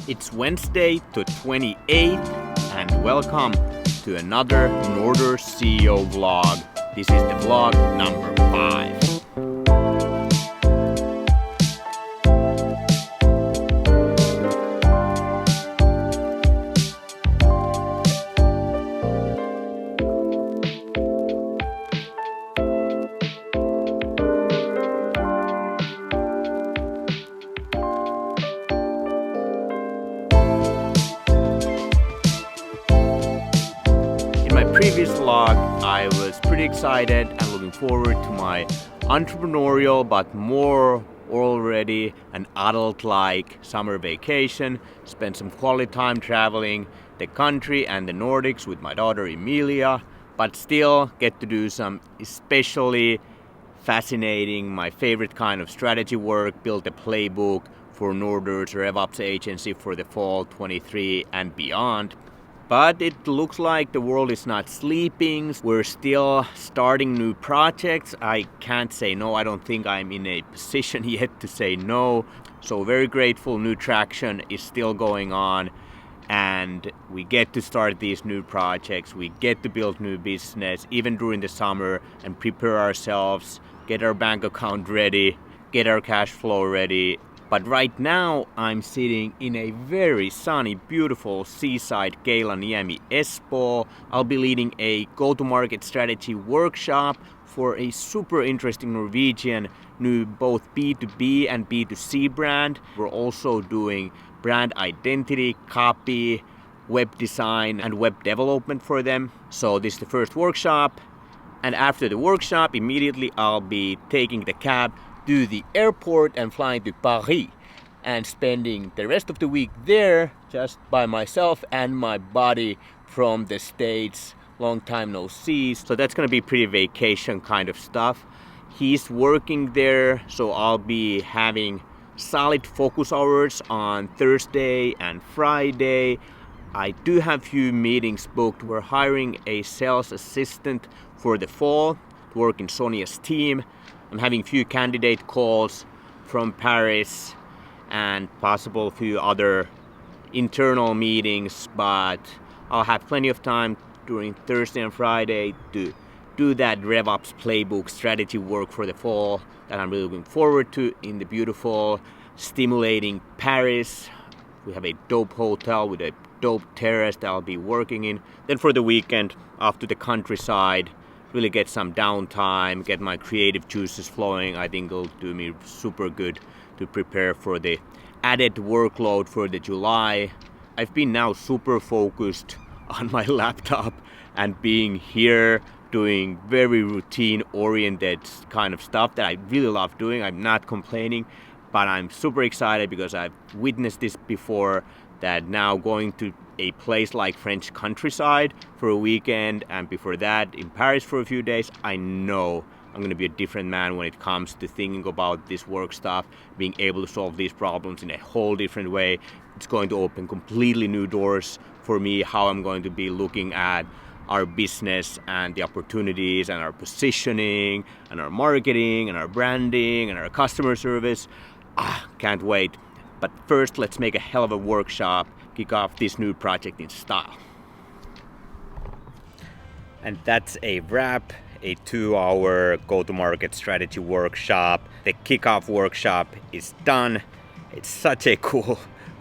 It's Wednesday the 28th and welcome to another Norders CEO vlog. This is the vlog number 5. Previous vlog, I was pretty excited and looking forward to my entrepreneurial but more already an adult-like summer vacation. Spent some quality time traveling the country and the Nordics with my daughter Emilia, but still get to do some especially fascinating, my favorite kind of strategy work, build a playbook for Norders RevOps Agency for the fall 23 and beyond. But it looks like the world is not sleeping. We're still starting new projects. I can't say no. I don't think I'm in a position yet to say no. So very grateful new traction is still going on. And we get to start these new projects. We get to build new business even during the summer and prepare ourselves, get our bank account ready, get our cash flow ready. But right now I'm sitting in a very sunny, beautiful seaside Keilaniemi, Espoo. I'll be leading a go-to-market strategy workshop for a super interesting Norwegian new both B2B and B2C brand. We're also doing brand identity, copy, web design and web development for them. So this is the first workshop. And after the workshop, immediately I'll be taking the cab to the airport and flying to Paris and spending the rest of the week there just by myself and my buddy from the States. Long time no see. So that's gonna be pretty vacation kind of stuff. He's working there, so I'll be having solid focus hours on Thursday and Friday. I do have few meetings booked. We're hiring a sales assistant for the fall to work in Sonia's team. I'm having few candidate calls from Paris and possible few other internal meetings, but I'll have plenty of time during Thursday and Friday to do that RevOps playbook strategy work for the fall that I'm really looking forward to in the beautiful, stimulating Paris. We have a dope hotel with a dope terrace that I'll be working in. Then for the weekend, off to the countryside, really get some downtime, get my creative juices flowing. I think it'll do me super good to prepare for the added workload for the July. I've been now super focused on my laptop and being here doing very routine oriented kind of stuff that I really love doing. I'm not complaining, but I'm super excited because I've witnessed this before, that now going to a place like French countryside for a weekend and before that in Paris for a few days, I know I'm going to be a different man when it comes to thinking about this work stuff, being able to solve these problems in a whole different way. It's going to open completely new doors for me, how I'm going to be looking at our business and the opportunities and our positioning and our marketing and our branding and our customer service. Can't wait. But first, let's make a hell of a workshop, kick off this new project in style. And that's a wrap, a 2-hour go-to-market strategy workshop. The kickoff workshop is done. It's such a cool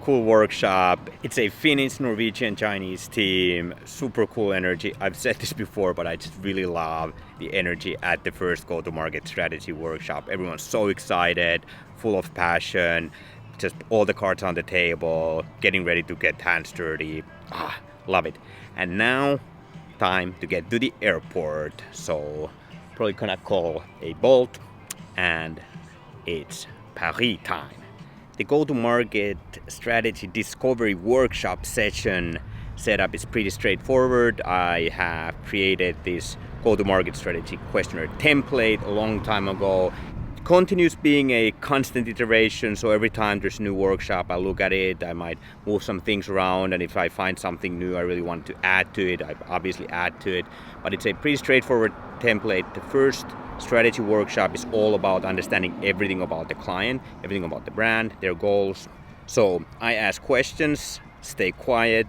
workshop. It's a Finnish, Norwegian, Chinese team, super cool energy. I've said this before, but I just really love the energy at the first go-to-market strategy workshop. Everyone's so excited, full of passion. Just all the cards on the table, getting ready to get hands dirty. Love it. And now, time to get to the airport. So, probably gonna call a Bolt, and it's Paris time. The go-to-market strategy discovery workshop session setup is pretty straightforward. I have created this go-to-market strategy questionnaire template a long time ago. Continues being a constant iteration, so every time there's a new workshop, I look at it, I might move some things around, and if I find something new I really want to add to it, I obviously add to it. But it's a pretty straightforward template. The first strategy workshop is all about understanding everything about the client, everything about the brand, their goals, So I ask questions, stay quiet,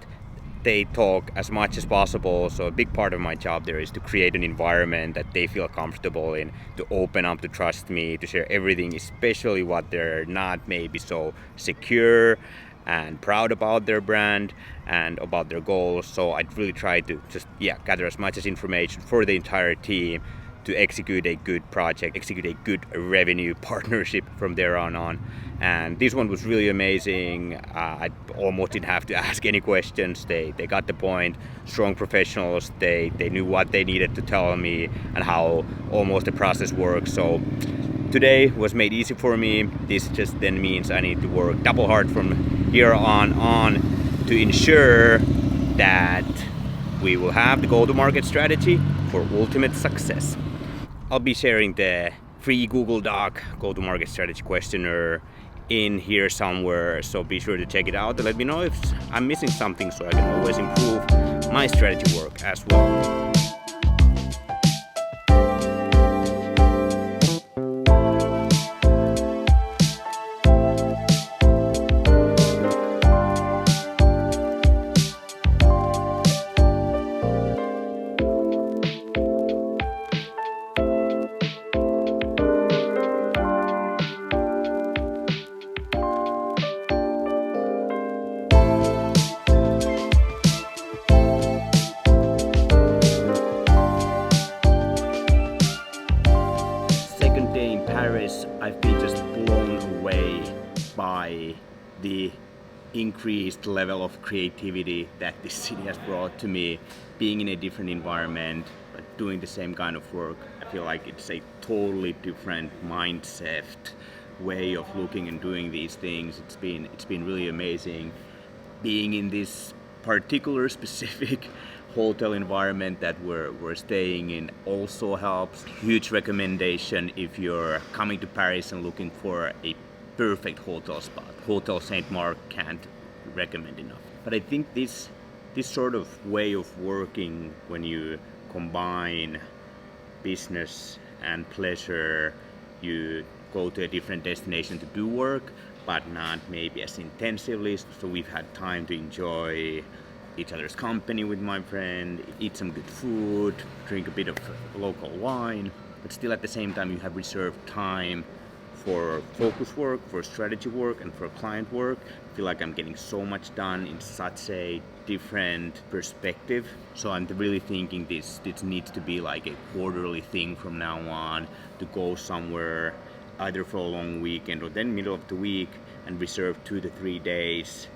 they talk as much as possible. So a big part of my job there is to create an environment that they feel comfortable in, to open up, to trust me, to share everything, especially what they're not maybe so secure and proud about their brand and about their goals. So I really try to just gather as much as information for the entire team to execute a good project, execute a good revenue partnership from there on. And this one was really amazing. I almost didn't have to ask any questions. They got the point. Strong professionals. They knew what they needed to tell me and how almost the process works. So today was made easy for me. This just then means I need to work double hard from here on to ensure that we will have the go-to-market strategy for ultimate success. I'll be sharing the free Google Doc go-to-market strategy questionnaire in here somewhere, so be sure to check it out and let me know if I'm missing something so I can always improve my strategy work as well. I've been just blown away by the increased level of creativity that this city has brought to me. Being in a different environment, but doing the same kind of work, I feel like it's a totally different mindset, way of looking and doing these things. It's been really amazing. Being in this particular specific hotel environment that we're staying in also helps. Huge recommendation if you're coming to Paris and looking for a perfect hotel spot. Hotel Saint Mark can't recommend enough. But I think this sort of way of working, when you combine business and pleasure, you go to a different destination to do work, but not maybe as intensively. So we've had time to enjoy each other's company with my friend, eat some good food, drink a bit of local wine, but still at the same time you have reserved time for focus work, for strategy work, and for client work. I feel like I'm getting so much done in such a different perspective. So I'm really thinking this needs to be like a quarterly thing from now on, to go somewhere either for a long weekend or then middle of the week and reserve 2 to 3 days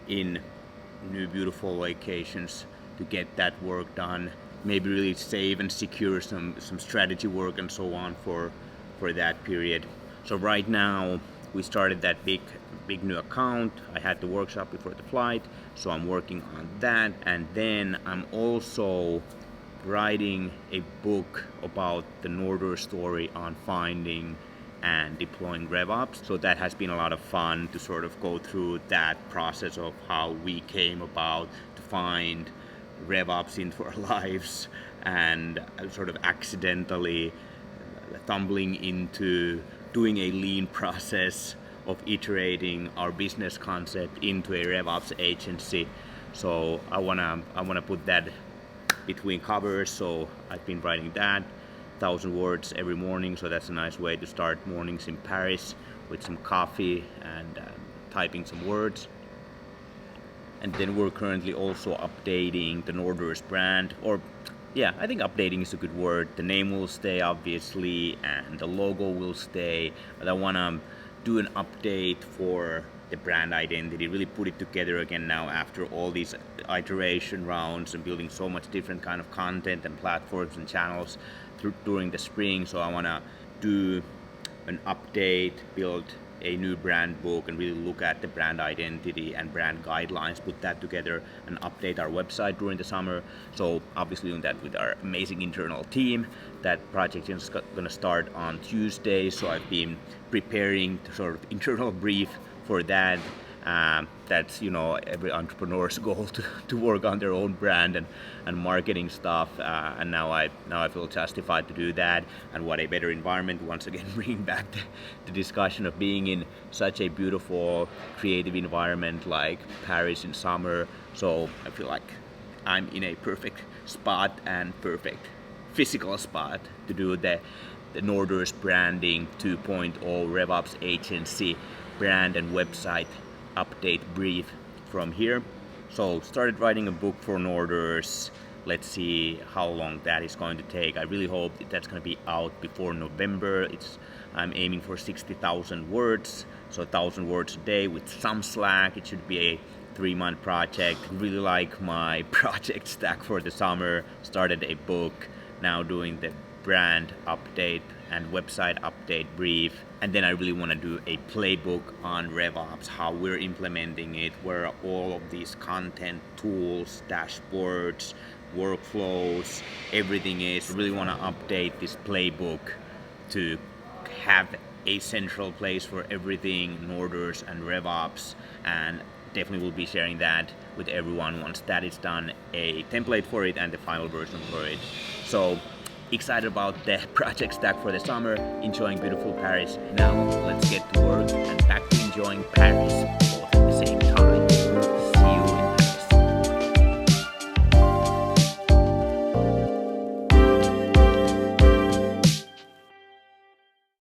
in new beautiful locations to get that work done. Maybe really save and secure some strategy work and so on for that period. So right now we started that big new account. I had the workshop before the flight, so I'm working on that. And then I'm also writing a book about the Norders story on finding and deploying RevOps. So that has been a lot of fun to sort of go through that process of how we came about to find RevOps into our lives, and sort of accidentally tumbling into doing a lean process of iterating our business concept into a RevOps agency. So I wanna put that between covers. So I've been writing that 1,000 words every morning, so that's a nice way to start mornings in Paris, with some coffee and typing some words. And then we're currently also updating the Norders brand, or I think updating is a good word. The name will stay obviously and the logo will stay, but I want to do an update for the brand identity, really put it together again now after all these iteration rounds and building so much different kind of content and platforms and channels during the spring. So I want to do an update, build a new brand book, and really look at the brand identity and brand guidelines, put that together and update our website during the summer. So obviously doing that with our amazing internal team. That project is going to start on Tuesday, so I've been preparing the sort of internal brief for that That's every entrepreneur's goal to work on their own brand and marketing stuff. And now I feel justified to do that. And what a better environment, once again bringing back the discussion of being in such a beautiful creative environment like Paris in summer. So I feel like I'm in a perfect spot and perfect physical spot to do the Norders Branding 2.0 RevOps Agency brand and website update brief from here. So started writing a book for Norders. Let's see how long that is going to take. I really hope that's going to be out before November. I'm aiming for 60,000 words, so 1,000 words a day with some slack. It should be a 3-month project. Really like my project stack for the summer. Started a book, now doing the brand update and website update brief. And then I really want to do a playbook on RevOps, how we're implementing it, where all of these content tools, dashboards, workflows, everything is. Really want to update this playbook to have a central place for everything Norders and RevOps, and definitely will be sharing that with everyone once that is done, a template for it and the final version for it. So excited about the project stack for the summer, enjoying beautiful Paris. Now let's get to work